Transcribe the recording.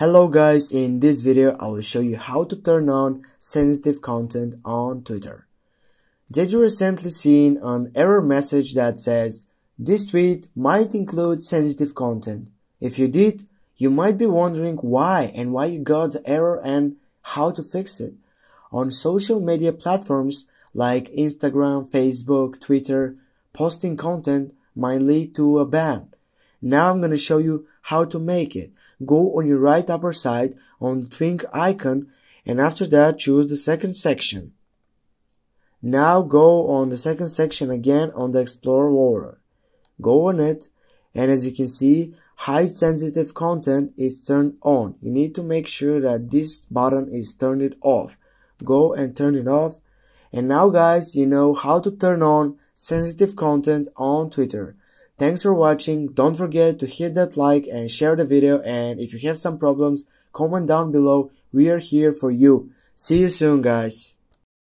Hello guys, in this video I will show you how to turn on sensitive content on Twitter. Did you recently seen an error message that says, "This tweet might include sensitive content"? If you did, you might be wondering why and why you got the error and how to fix it. On social media platforms like Instagram, Facebook, Twitter, posting content might lead to a ban. Now I'm going to show you how to make it. Go on your right upper side on the twink icon and after that choose the second section. Now go on the second section again on the Explorer. Go on it and as you can see, hide sensitive content is turned on. You need to make sure that this button is turned off. Go and turn it off. And now guys, you know how to turn on sensitive content on Twitter. Thanks for watching. Don't forget to hit that like and share the video, and if you have some problems, comment down below. We are here for you. See you soon guys.